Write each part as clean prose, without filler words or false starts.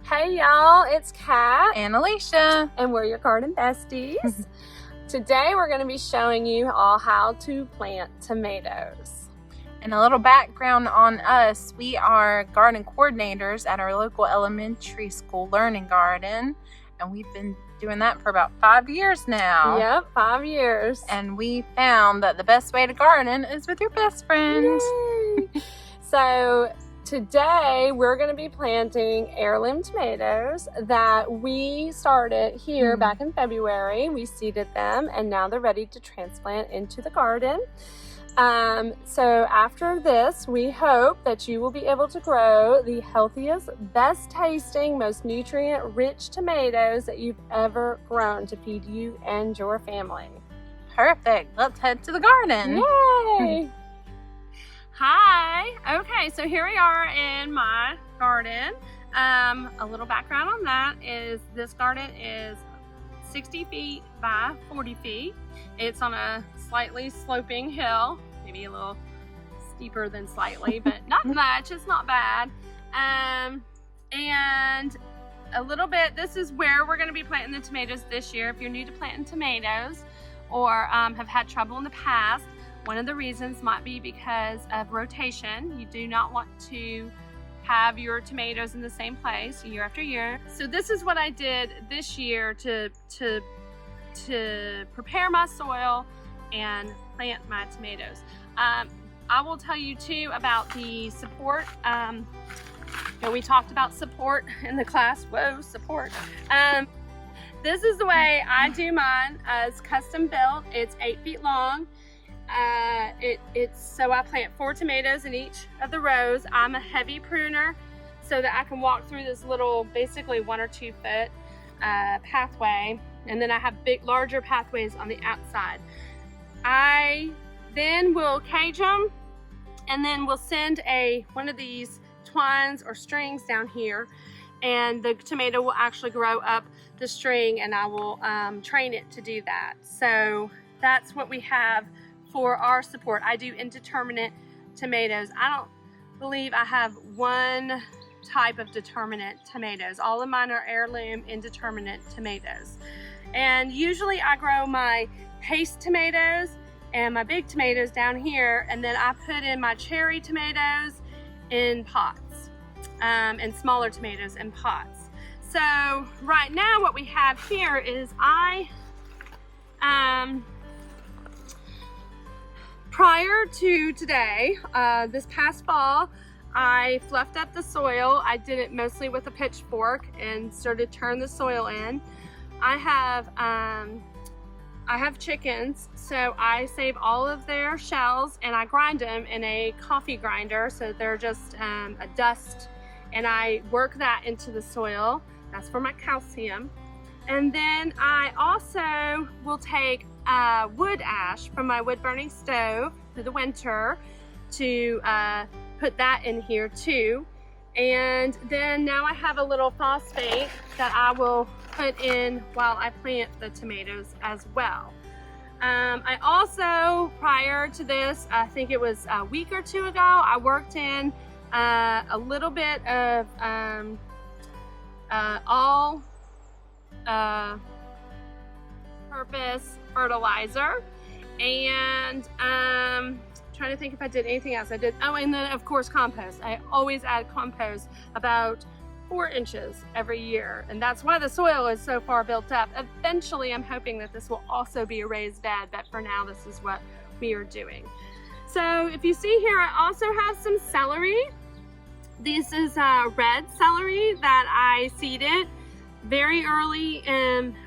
Hey y'all, it's Kat and Alicia, and we're your garden besties. Today we're going to be showing you all how to plant tomatoes. And a little background on us: we are garden coordinators at our local elementary school learning garden, and we've been doing that for about 5 years now. Yep, 5 years. And we found that the best way to garden is with your best friend. Yay! So today we're going to be planting heirloom tomatoes that we started here back in February. We seeded them and now they're ready to transplant into the garden. So after this, we hope that you will be able to grow the healthiest, best tasting, most nutrient rich tomatoes that you've ever grown to feed you and your family. Perfect. Let's head to the garden. Yay! Hi. Okay, so here we are in my garden. A little background on that is this garden is 60 feet by 40 feet. It's on a slightly sloping hill, maybe a little steeper than slightly, but not much. It's not bad. And a little bit, this is where we're going to be planting the tomatoes this year. If you're new to planting tomatoes or have had trouble in the past, one of the reasons might be because of rotation. You do not want to have your tomatoes in the same place year after year. So this is what I did this year to prepare my soil and plant my tomatoes. I will tell you too about the support. We talked about support in the class. Whoa, support. This is the way I do mine. It's custom built. It's 8 feet long. So I plant 4 tomatoes in each of the rows. I'm a heavy pruner so that I can walk through this little, basically 1 or 2 foot pathway, and then I have larger pathways on the outside. I then will cage them, and then we'll send one of these twines or strings down here, and the tomato will actually grow up the string, and I will train it to do that. So that's what we have for our support. I do indeterminate tomatoes. I don't believe I have one type of determinate tomatoes. All of mine are heirloom indeterminate tomatoes. And usually I grow my paste tomatoes and my big tomatoes down here, and then I put in my cherry tomatoes in pots, and smaller tomatoes in pots. So right now what we have here is prior to today, this past fall, I fluffed up the soil. I did it mostly with a pitchfork and started to turn the soil in. I have chickens, so I save all of their shells and I grind them in a coffee grinder, so they're just a dust, and I work that into the soil. That's for my calcium. And then I also will take wood ash from my wood burning stove through the winter to put that in here too. And then now I have a little phosphate that I will put in while I plant the tomatoes as well. I also, prior to this, I think it was a week or 2 ago, I worked in a little bit of all purpose fertilizer, and trying to think if I did anything else. I did, and then of course compost. I always add compost about 4 inches every year, and that's why the soil is so far built up. Eventually I'm hoping that this will also be a raised bed, but for now this is what we are doing. So if you see here, I also have some celery. This is red celery that I seeded very early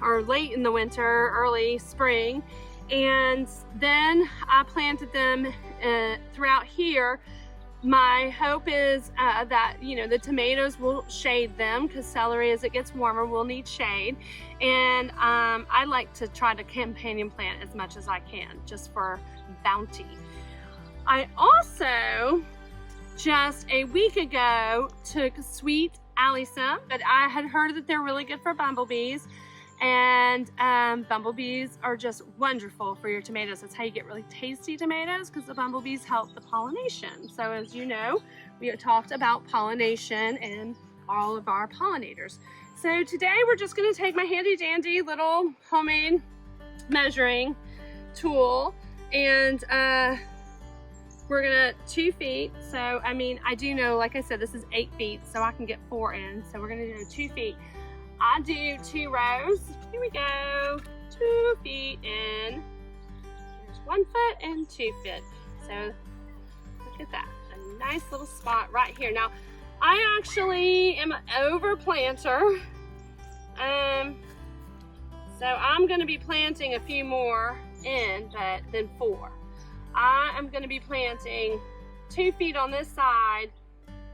or late in the winter, early spring, and then I planted them throughout here. My hope is that the tomatoes will shade them, because celery, as it gets warmer, will need shade, and I like to try to companion plant as much as I can, just for bounty. I also just a week ago took sweet alyssum, but I had heard that they're really good for bumblebees, and bumblebees are just wonderful for your tomatoes. That's how you get really tasty tomatoes, because the bumblebees help the pollination. So as you know, we have talked about pollination in all of our pollinators. So today we're just gonna take my handy dandy little homemade measuring tool, and we're gonna 2 feet. So, I mean, I do know, like I said, this is 8 feet, so I can get 4 in. So we're gonna do 2 feet. I do 2 rows. Here we go. 2 feet in. There's 1 foot and 2 feet. So look at that. A nice little spot right here. Now, I actually am an overplanter. So I'm gonna be planting a few more in, but then 4. I am gonna be planting 2 feet on this side,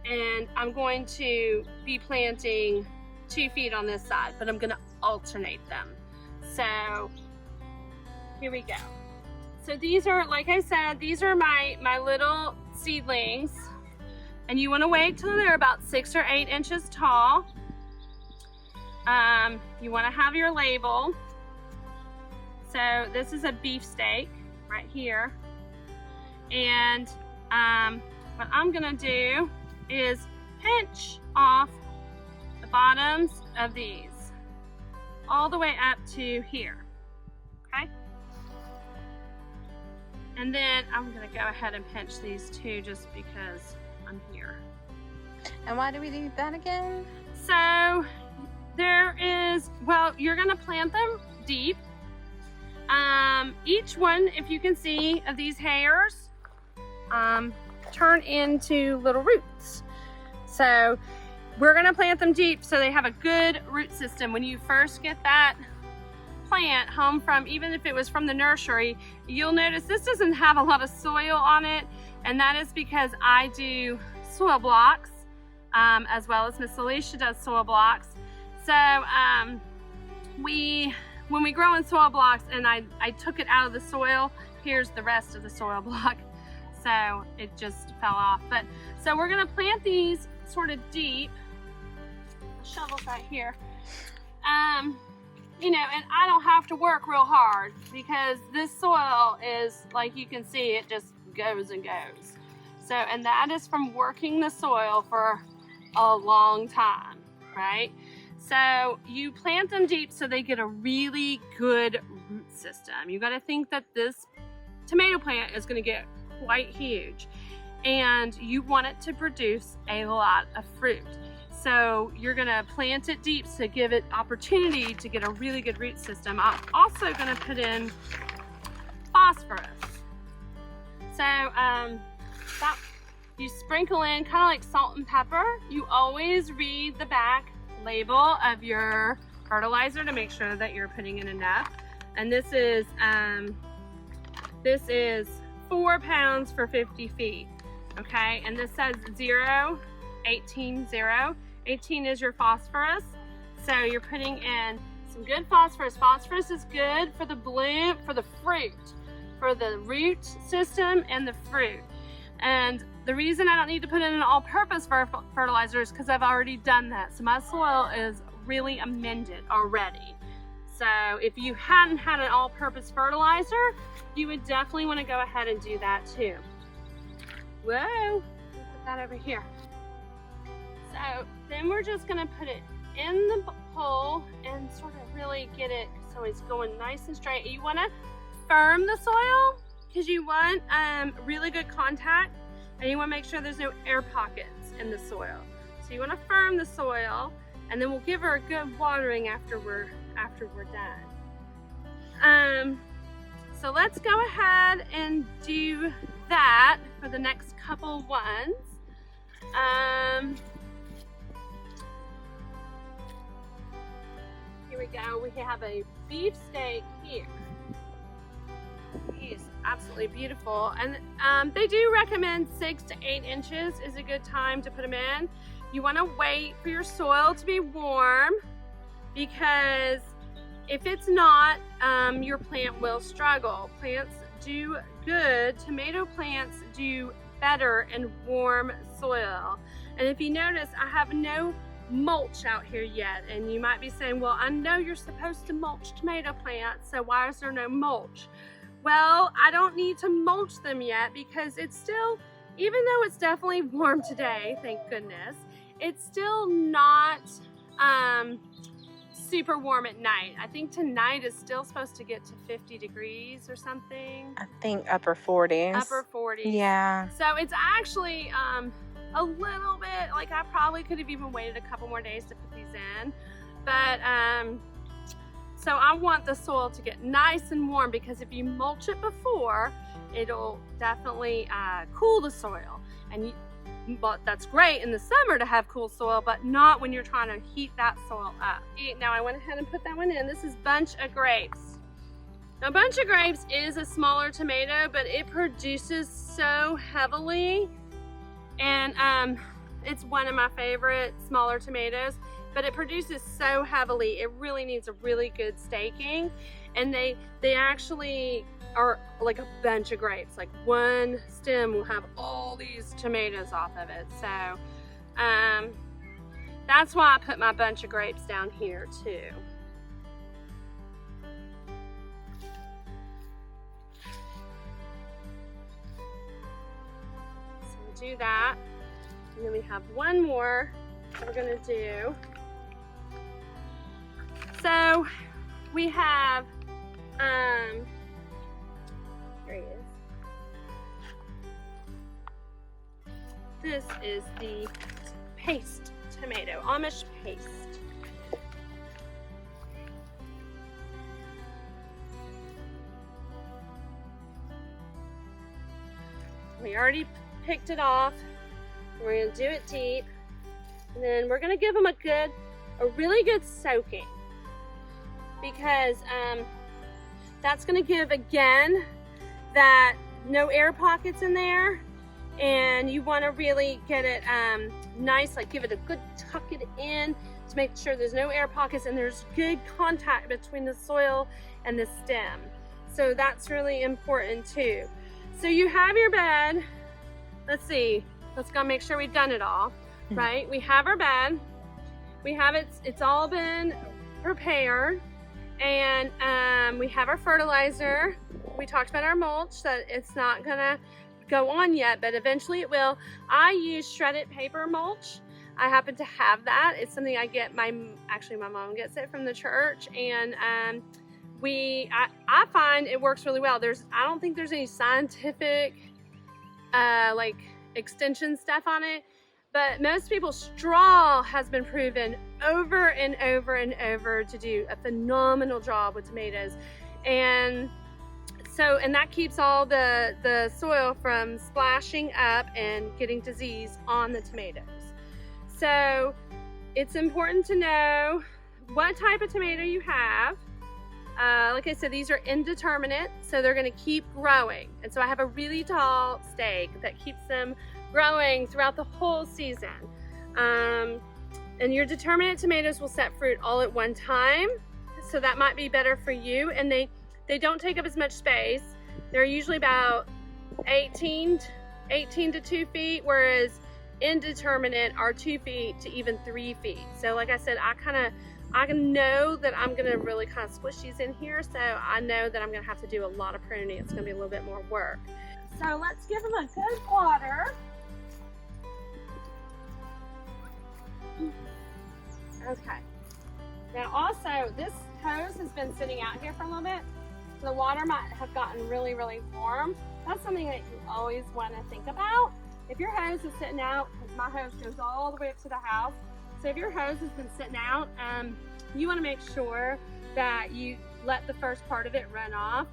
and I'm going to be planting 2 feet on this side, but I'm gonna alternate them. So here we go. So these are, like I said, these are my little seedlings, and you wanna wait till they're about 6 or 8 inches tall. You wanna have your label. So this is a beefsteak right here. And what I'm gonna do is pinch off the bottoms of these all the way up to here, okay? And then I'm gonna go ahead and pinch these too, just because I'm here. And why do we do that again? So there is, well, you're gonna plant them deep. Each one, if you can see, of these hairs turn into little roots. So we're gonna plant them deep so they have a good root system. When you first get that plant home from, even if it was from the nursery, you'll notice this doesn't have a lot of soil on it, and that is because I do soil blocks, as well as Miss Alicia does soil blocks. So when we grow in soil blocks and I took it out of the soil, here's the rest of the soil block. So it just fell off. But so we're gonna plant these sort of deep. The shovel's right here. You know, and I don't have to work real hard because this soil is, like you can see, it just goes and goes. So, and that is from working the soil for a long time, right? So you plant them deep so they get a really good root system. You got to think that this tomato plant is going to get quite huge, and you want it to produce a lot of fruit. So you're going to plant it deep to give it opportunity to get a really good root system. I'm also going to put in phosphorus. So that you sprinkle in kind of like salt and pepper. You always read the back label of your fertilizer to make sure that you're putting in enough. And this is 4 pounds for 50 feet. Okay, and this says 0, 18, 0. 18 is your phosphorus. So you're putting in some good phosphorus. Phosphorus is good for the bloom, for the fruit, for the root system and the fruit. And the reason I don't need to put in an all-purpose fertilizer is because I've already done that. So my soil is really amended already. So if you hadn't had an all-purpose fertilizer, you would definitely want to go ahead and do that too. Whoa, put that over here. So then we're just gonna put it in the hole and sort of really get it so it's going nice and straight. You wanna firm the soil because you want really good contact, and you wanna make sure there's no air pockets in the soil. So you wanna firm the soil, and then we'll give her a good watering after we're done. So let's go ahead and do that for the next couple ones. Here we go. We have a beefsteak here. He's absolutely beautiful, and they do recommend 6 to 8 inches is a good time to put them in. You want to wait for your soil to be warm, because if it's not, your plant will struggle. Plants do good, tomato plants do better in warm soil. And if you notice, I have no mulch out here yet, and you might be saying, well, I know you're supposed to mulch tomato plants, so why is there no mulch? Well, I don't need to mulch them yet because it's still, even though it's definitely warm today, thank goodness, it's still not super warm at night. I think tonight is still supposed to get to 50 degrees or something. I think upper 40s. Upper 40s. Yeah. So it's actually a little bit, like I probably could have even waited a couple more days to put these in. But so I want the soil to get nice and warm, because if you mulch it before, it'll definitely cool the soil. But that's great in the summer to have cool soil, but not when you're trying to heat that soil up. Now I went ahead and put that one in. This is Bunch of Grapes. Now Bunch of Grapes is a smaller tomato, but it produces so heavily, and it's one of my favorite smaller tomatoes, but it produces so heavily. It really needs a really good staking, and they actually are like a bunch of grapes. Like one stem will have all these tomatoes off of it. So that's why I put my Bunch of Grapes down here too. So we'll do that. And then we have one more that we're gonna do. So we have, here he is. This is the paste tomato, Amish paste. We already picked it off. We're gonna do it deep. And then we're gonna give them a really good soaking, because that's gonna give, again, that no air pockets in there, and you wanna really get it nice, like give it a good tuck it in to make sure there's no air pockets and there's good contact between the soil and the stem. So that's really important too. So you have your bed. Let's see, let's go make sure we've done it all, right? We have our bed. We have it's all been prepared, and we have our fertilizer. We talked about our mulch, that it's not gonna go on yet, but eventually it will. I use shredded paper mulch. I happen to have that. It's something I get, actually my mom gets it from the church, and I find it works really well. I don't think there's any scientific like extension stuff on it, but most people's straw has been proven over and over and over to do a phenomenal job with tomatoes. And that keeps all the soil from splashing up and getting disease on the tomatoes. So it's important to know what type of tomato you have. Like I said, these are indeterminate, so they're gonna keep growing. And so I have a really tall stake that keeps them growing throughout the whole season. And your determinate tomatoes will set fruit all at one time, so that might be better for you. And they don't take up as much space. They're usually about 18 to 2 feet, whereas indeterminate are 2 feet to even 3 feet. So like I said, I know that I'm gonna really kind of squish these in here, so I know that I'm gonna have to do a lot of pruning. It's gonna be a little bit more work. So let's give them a good water. Okay. Now also, this hose has been sitting out here for a little bit, so the water might have gotten really, really warm. That's something that you always want to think about. If your hose is sitting out, because my hose goes all the way up to the house, so if your hose has been sitting out, you want to make sure that you let the first part of it run off.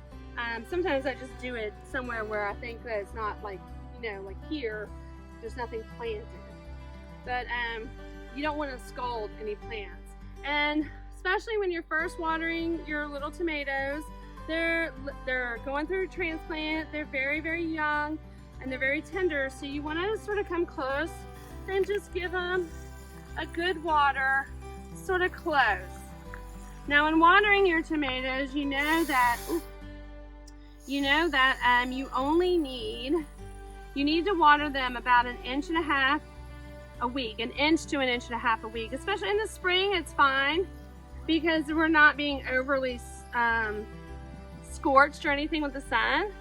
Sometimes I just do it somewhere where I think that it's not like, like here, there's nothing planted. But you don't want to scald any plants. And especially when you're first watering your little tomatoes, they're going through a transplant, they're very, very young, and they're very tender, so you want to sort of come close and just give them a good water, sort of close. Now in watering your tomatoes, you know that you need to water them about 1.5 inches a week, 1 inch to 1.5 inches a week. Especially in the spring, it's fine because we're not being overly scorched or anything with the sun.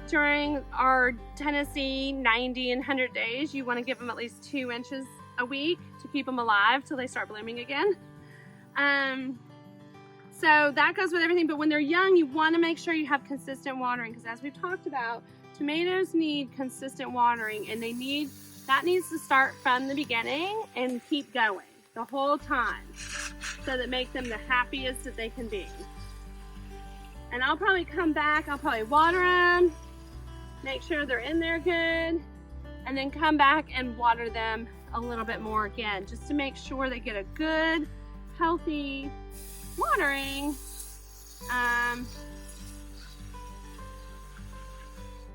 During our Tennessee 90 and 100 days, you want to give them at least 2 inches a week to keep them alive till they start blooming again. So that goes with everything, but when they're young, you want to make sure you have consistent watering, because as we've talked about, tomatoes need consistent watering, and that needs to start from the beginning and keep going the whole time, so that make them the happiest that they can be. And I'll probably come back, I'll probably water them, make sure they're in there good, and then come back and water them a little bit more again, just to make sure they get a good, healthy watering.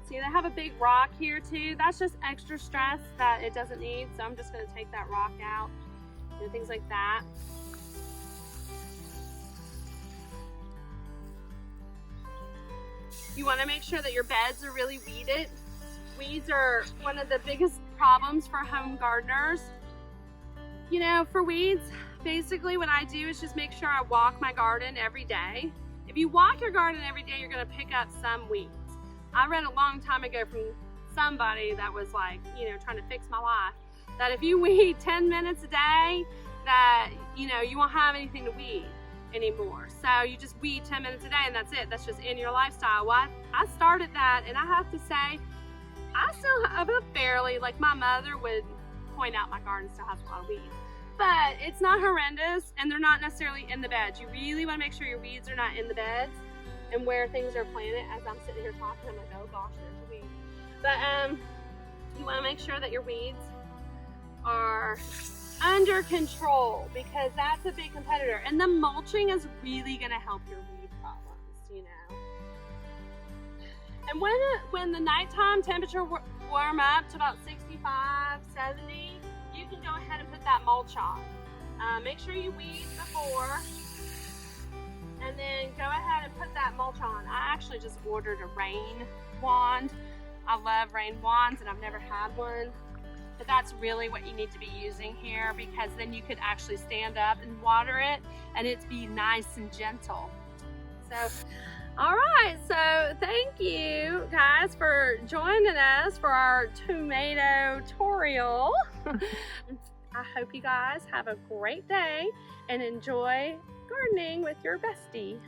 See, they have a big rock here too. That's just extra stress that it doesn't need, so I'm just going to take that rock out and things like that. You want to make sure that your beds are really weeded. Weeds are one of the biggest problems for home gardeners. You know, for weeds, basically what I do is just make sure I walk my garden every day. If you walk your garden every day, you're going to pick up some weeds. I read a long time ago from somebody that was like, you know, trying to fix my life, that if you weed 10 minutes a day, that, you know, you won't have anything to weed anymore. So you just weed 10 minutes a day and that's it. That's just in your lifestyle. Well, I started that, and I have to say, I still have a fairly, like my mother would point out my garden still has a lot of weeds. But it's not horrendous, and they're not necessarily in the beds. You really want to make sure your weeds are not in the beds and where things are planted. As I'm sitting here talking, I'm like, oh gosh, there's a weed. But you want to make sure that your weeds are under control, because that's a big competitor. And the mulching is really going to help your weed problems, you know. And when the nighttime temperature warm up to about 65, 70, you can go ahead and put that mulch on. Make sure you weed before, and then go ahead and put that mulch on. I actually just ordered a rain wand. I love rain wands, and I've never had one, but that's really what you need to be using here, because then you could actually stand up and water it, and it'd be nice and gentle. So, all right, so thank you guys for joining us for our tomato tutorial. I hope you guys have a great day and enjoy gardening with your bestie.